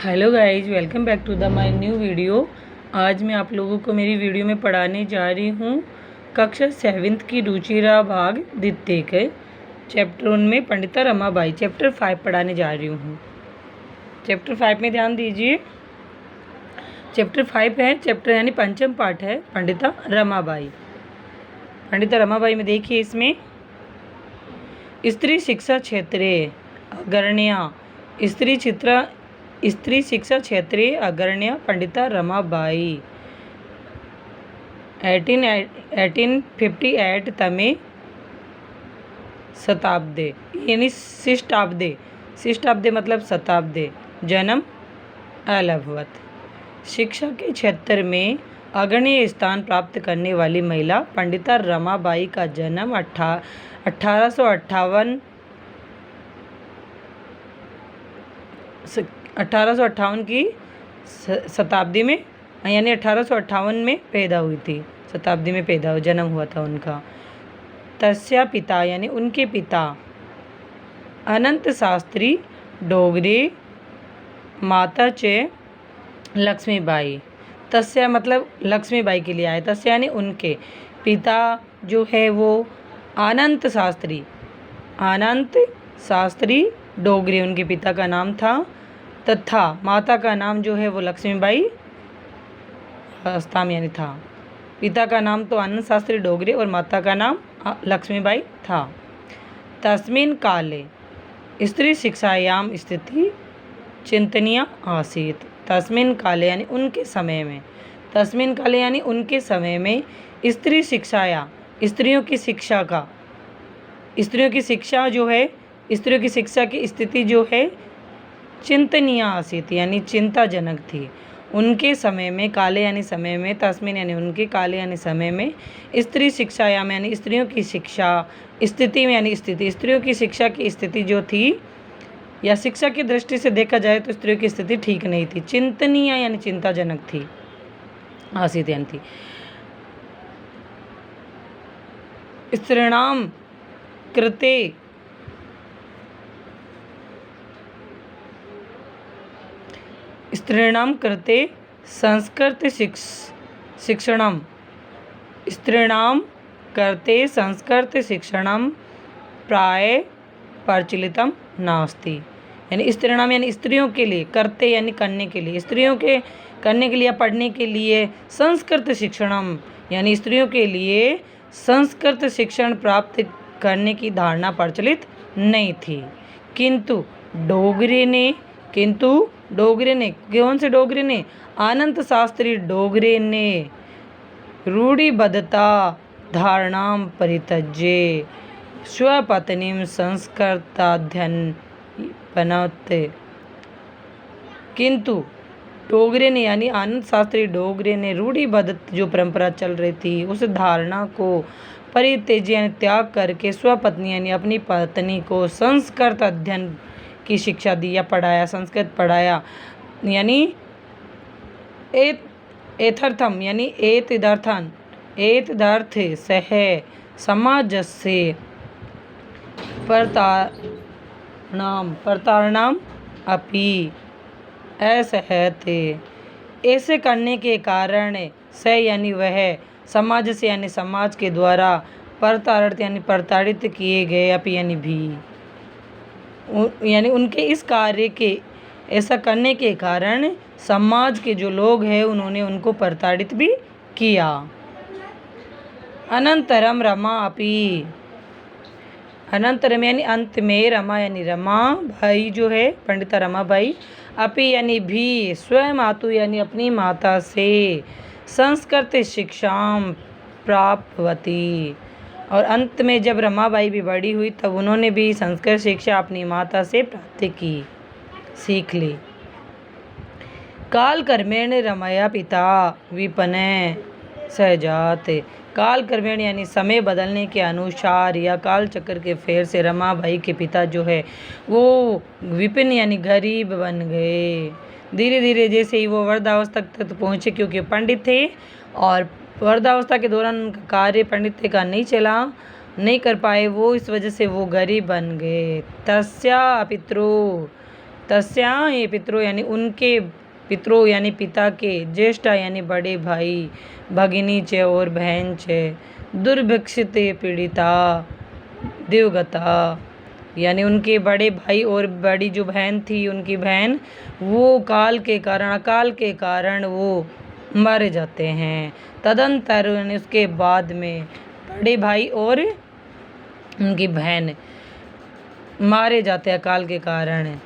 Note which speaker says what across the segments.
Speaker 1: Hello guys, welcome back to the my new video. आज मैं आप लोगों को मेरी वीडियो में पढ़ाने जा रही हूँ कक्षा 7th की रुचिरा भाग द्वितीय के चैप्टर 1 में पंडिता रमाबाई चैप्टर 5 पढ़ाने जा रही हूँ। चैप्टर 5 में ध्यान दीजिए। चैप्टर 5 है, चैप्टर यानी पंचम पाठ है पंडिता रमाबाई। पंडिता रमाबाई में देखिए, इसमें स्त्री शिक्षा क्षेत्रे अग्रण्या स्त्री शिक्षा क्षेत्रीय अग्रण्य पंडिता रमाबाई 1858 तमे शताब्दे यानी शिष्टाब्दे मतलब शताब्दे जन्म अलभवत। शिक्षा के क्षेत्र में अग्रणी स्थान प्राप्त करने वाली महिला पंडिता रमाबाई का जन्म 1858 की शताब्दी में यानी 1858 में पैदा हुई थी, शताब्दी में जन्म हुआ था उनका। तस्या पिता यानी उनके पिता अनंत शास्त्री डोगरे, माता चे लक्ष्मीबाई। तस्या मतलब लक्ष्मीबाई के लिए आए। तस्या यानी उनके पिता जो है वो अनंत शास्त्री डोगरे उनके पिता का नाम था, तथा माता का नाम जो है वो लक्ष्मीबाई हस्ताम यानी था। पिता का नाम तो आनंद शास्त्री डोगरे और माता का नाम लक्ष्मीबाई था। तस्मिन् काले स्त्री शिक्षायाम स्थिति चिंतनीय आसीत। तस्मिन् काले यानी उनके समय में, तस्मिन् काले यानी उनके समय में स्त्री शिक्षाया स्त्रियों की शिक्षा की स्थिति जो है चिंतनीय आसीत यानी चिंताजनक थी। उनके समय में, काले यानी समय में, तस्मिन यानी उनके, काले यानी समय में, स्त्री शिक्षायाम यानी स्त्रियों की शिक्षा, स्थिति में यानी स्थिति, स्त्रियों की शिक्षा की स्थिति जो थी या शिक्षा की दृष्टि से देखा जाए तो स्त्रियों की स्थिति ठीक नहीं थी। चिंतनीय यानी चिंताजनक थी, आसीत यानी थी। स्त्रीणाम कृते संस्कृत शिक्षणम प्राय प्रचलितम नास्ति। यानी स्त्रीणाम यानी स्त्रियों के लिए, करते यानी करने के लिए, स्त्रियों के करने के लिए या पढ़ने के लिए, संस्कृत शिक्षणम यानी स्त्रियों के लिए संस्कृत शिक्षण प्राप्त करने की धारणा प्रचलित नहीं थी। किंतु डोगरे ने कौन से डोगरे ने? अनंत शास्त्री डोगरे ने रूढ़िबद्धता धारणाम परित्यज्य स्वपत्नीं संस्कृताध्ययनपनते। किंतु डोगरे ने यानी आनंद शास्त्री डोगरे ने रूढ़िबद्ध जो परंपरा चल रही थी उस धारणा को परित्यज्य यानी त्याग करके स्वपत्नी यानी अपनी पत्नी को संस्कृत अध्ययन की शिक्षा दी या पढ़ाया, संस्कृत पढ़ाया। यानी एतदर्थम यानी एतदर्थ सह समाजस्य प्रतारणाम अपि असहते। ऐसे करने के कारण स यानी वह, समाज से यानी समाज के द्वारा, प्रताड़ित किए गए, अपि यानी भी, यानी उनके इस कार्य के ऐसा करने के कारण समाज के जो लोग हैं उन्होंने उनको प्रताड़ित भी किया। अनंतरम रमा अपि, अनंतरम यानी अंत में, रमा यानी रमा भाई जो है पंडिता रमाबाई, अपि यानी भी, स्वयं मातु यानी अपनी माता से संस्कृत शिक्षाम प्राप्तवती। और अंत में जब रमाबाई भी बड़ी हुई तब उन्होंने भी संस्कृत शिक्षा अपनी माता से प्राप्त की, सीख ली। काल कर्मेण रमया पिता विपने सहजात। काल कर्मेण यानी समय बदलने के अनुसार या काल चक्र के फेर से रमाबाई के पिता जो है वो विपिन यानी गरीब बन गए। धीरे धीरे जैसे ही वो वृद्धावस्था तक पहुँचे, क्योंकि पंडित थे और वृद्धावस्था के दौरान उनका कार्य पंडित का नहीं कर पाए वो, इस वजह से वो गरीब बन गए। तस्या ये पितरों यानी उनके पितरों यानी पिता के, ज्येष्ठा यानी बड़े भाई, भगिनी च और बहन च, दुर्भिक्षित पीड़िता दिवगता यानी उनके बड़े भाई और बड़ी जो बहन थी उनकी बहन, वो अकाल के कारण वो मर जाते हैं। तदंतर यानी उसके बाद में बड़े भाई और उनकी बहन मारे जाते हैं अकाल के कारण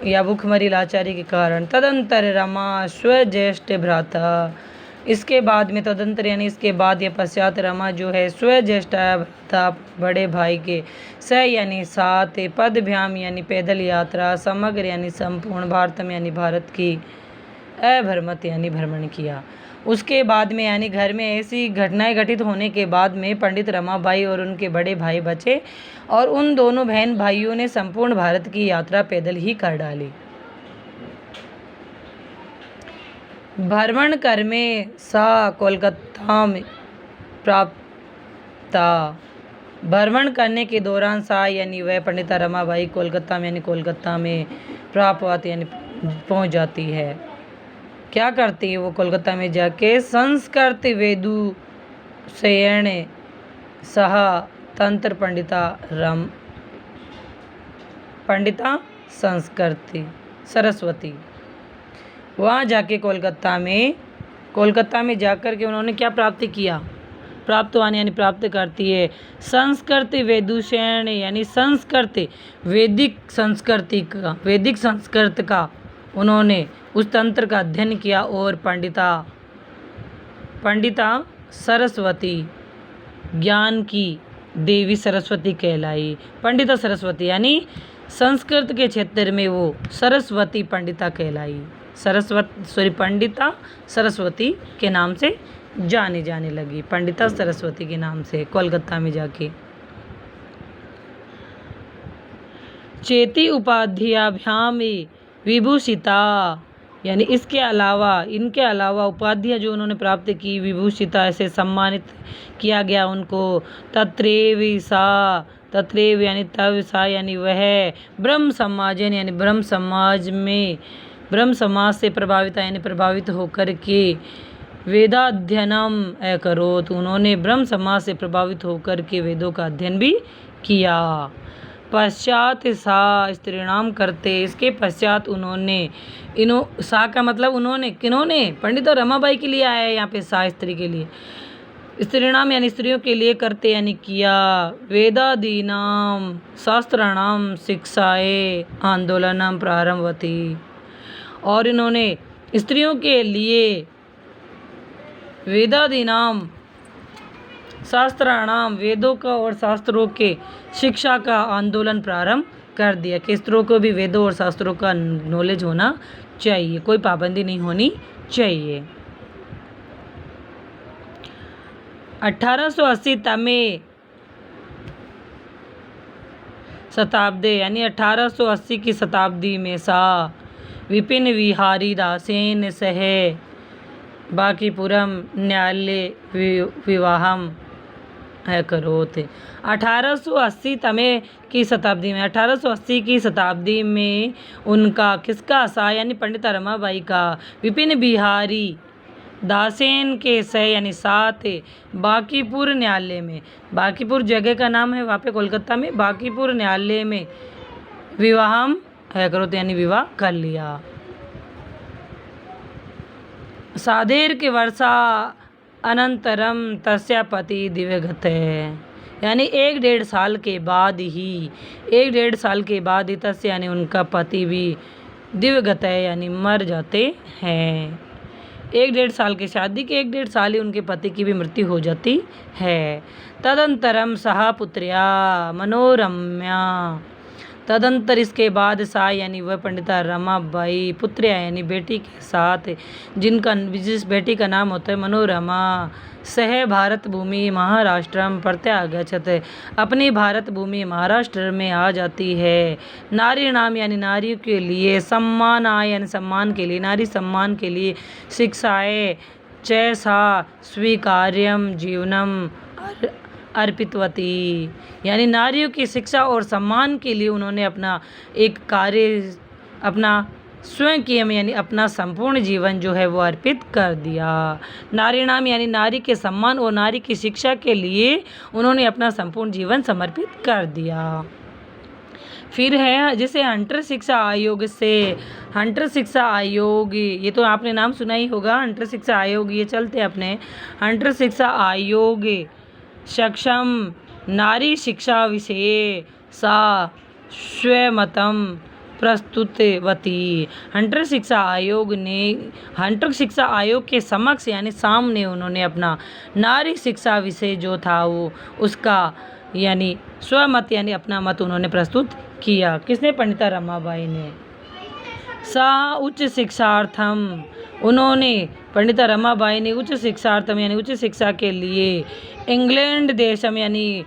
Speaker 1: या भूखमरी लाचारी के कारण। तदंतर रमा स्वज्येष्ठ भ्राता, इसके बाद में तदंतर यानी इसके बाद या पश्चात रमा जो है स्वज्येष्ठ भ्राता बड़े भाई के, स यानी साथ, पदभ्याम यानी पैदल यात्रा, समग्र यानी संपूर्ण, भारतम यानी भारत की, अभ्रमत यानी भ्रमण किया। उसके बाद में यानी घर में ऐसी घटनाएं घटित होने के बाद में पंडित रमाबाई और उनके बड़े भाई बचे और उन दोनों बहन भाइयों ने संपूर्ण भारत की यात्रा पैदल ही कर डाली। भ्रमण कर में सा कोलकाता में प्राप्त, भ्रमण करने के दौरान सा यानी वह पंडिता रमाबाई कोलकाता में यानी कोलकाता में प्राप्त यानी पहुंच जाती है। क्या करती है वो कोलकाता में जाके? संस्कृत वेदु शयन सह तंत्र पंडिता संस्कृति सरस्वती, वहाँ जाके कोलकाता में जाकर के उन्होंने क्या प्राप्त किया? प्राप्तवान यानी प्राप्त करती है संस्कृत वेदुषण यानी संस्कृत वैदिक संस्कृत का उन्होंने उस तंत्र का अध्ययन किया और पंडिता सरस्वती ज्ञान की देवी सरस्वती कहलाई। पंडिता सरस्वती यानी संस्कृत के क्षेत्र में वो सरस्वती पंडिता कहलाई। पंडिता सरस्वती के नाम से जाने लगी, पंडिता सरस्वती के नाम से कोलकाता में जाके। चेती उपाध्याभ्याम विभूषिता यानी इनके अलावा उपाधियाँ जो उन्होंने प्राप्त की, विभूषिता ऐसे सम्मानित किया गया उनको। तत्रेव यानी तव सा यानी वह ब्रह्म समाज से प्रभावित होकर के वेदाध्ययनम अकरोत, उन्होंने ब्रह्म समाज से प्रभावित होकर के वेदों का अध्ययन भी किया। पश्चात सा स्त्रीणाम करते, इसके पश्चात उन्होंने सा का मतलब उन्होंने किन्होंने? पंडित रमाबाई के लिए आया है यहाँ पे सा स्त्री के लिए, स्त्रीणाम यानी स्त्रियों के लिए करते यानी किया। वेदादीनाम शास्त्राणाम शिक्षाए आंदोलनम प्रारंभवती, और इन्होंने स्त्रियों के लिए वेदादीनाम शास्त्राणाम वेदों का और शास्त्रों के शिक्षा का आंदोलन प्रारंभ कर दिया कि स्त्रियों को भी वेदों और शास्त्रों का नॉलेज होना चाहिए, कोई पाबंदी नहीं होनी चाहिए। 1880 तमें शताब्दी यानी 1880 की शताब्दी में सा विपिन विहारी दासेन सह बांकीपुरम न्यायालय विवाहम करो थे। 1880 तमें की शताब्दी में 1880 की शताब्दी में उनका किसका सा यानी पंडिता रमाबाई का विपिन बिहारी दासेन के सह यानी साथ बांकीपुर न्यायालय में, बांकीपुर जगह का नाम है वहाँ पे कोलकाता में, बांकीपुर न्यायालय में विवाहम करो थे यानी विवाह कर लिया। साधेर के वर्षा अनंतरम तस्या पति दिवंगत है यानी 1-1.5 साल के बाद ही तस्या यानी उनका पति भी दिवंगत है यानी मर जाते हैं। 1-1.5 साल की शादी के 1-1.5 साल ही उनके पति की भी मृत्यु हो जाती है। तदंतरम सहा पुत्र्या मनोरम्या, तदंतर इसके बाद सा यानी वह पंडिता रमाबाई पुत्र्या यानी बेटी के साथ जिस बेटी का नाम होता है मनोरमा, सह भारत भूमि महाराष्ट्रम प्रत्यागछत, अपनी भारत भूमि महाराष्ट्र में आ जाती है। नारी नाम यानी नारियों के लिए, सम्मानाय यानी सम्मान के लिए, नारी सम्मान के लिए, शिक्षाए चैसा स्वीकार्यम जीवनम अर्पितवती यानी नारियों की शिक्षा और सम्मान के लिए उन्होंने अपना एक कार्य अपना स्वयं कियम यानी अपना संपूर्ण जीवन जो है वो अर्पित कर दिया। नारीणाम यानी नारी के सम्मान और नारी की शिक्षा के लिए उन्होंने अपना संपूर्ण जीवन समर्पित कर दिया। फिर है जैसे हंटर शिक्षा आयोग से, हंटर शिक्षा आयोग, ये तो आपने नाम सुना ही होगा, हंटर शिक्षा आयोग। ये चलते अपने हंटर शिक्षा आयोग सक्षम नारी शिक्षा विषय सा स्वमतम प्रस्तुतवती। हंटर शिक्षा आयोग ने, हंटर शिक्षा आयोग के समक्ष यानी सामने उन्होंने अपना नारी शिक्षा विषय जो था वो उसका यानी स्वमत यानी अपना मत उन्होंने प्रस्तुत किया। किसने? पंडिता रमाबाई ने। सा उच्च शिक्षार्थम, उन्होंने पंडिता रमाबाई ने उच्च शिक्षार्थम यानी उच्च शिक्षा के लिए इंग्लैंड देशम यानी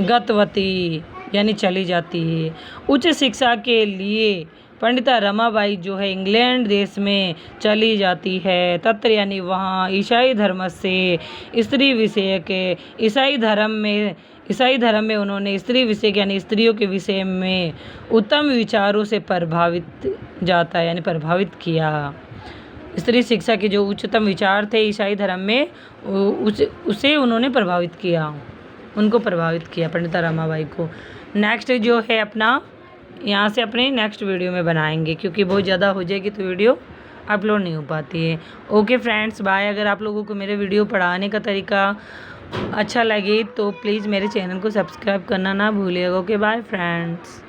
Speaker 1: गतवती यानी चली जाती है। उच्च शिक्षा के लिए पंडिता रमाबाई जो है इंग्लैंड देश में चली जाती है। तत्र यानी वहाँ ईसाई धर्म से स्त्री विषय के, ईसाई धर्म में उन्होंने स्त्री विषय यानी स्त्रियों के विषय में उत्तम विचारों से प्रभावित जाता है यानी प्रभावित किया। स्त्री शिक्षा के जो उच्चतम विचार थे ईसाई धर्म में उसे उन्होंने प्रभावित किया, उनको प्रभावित किया पंडिता रमाबाई को। नेक्स्ट जो है अपना यहाँ से अपने नेक्स्ट वीडियो में बनाएंगे क्योंकि बहुत ज़्यादा हो जाएगी तो वीडियो अपलोड नहीं हो पाती है। Okay friends, bye. अगर आप लोगों को मेरे वीडियो पढ़ाने का तरीका अच्छा लगे तो प्लीज़ मेरे चैनल को सब्सक्राइब करना ना भूलिएगा। Okay bye friends.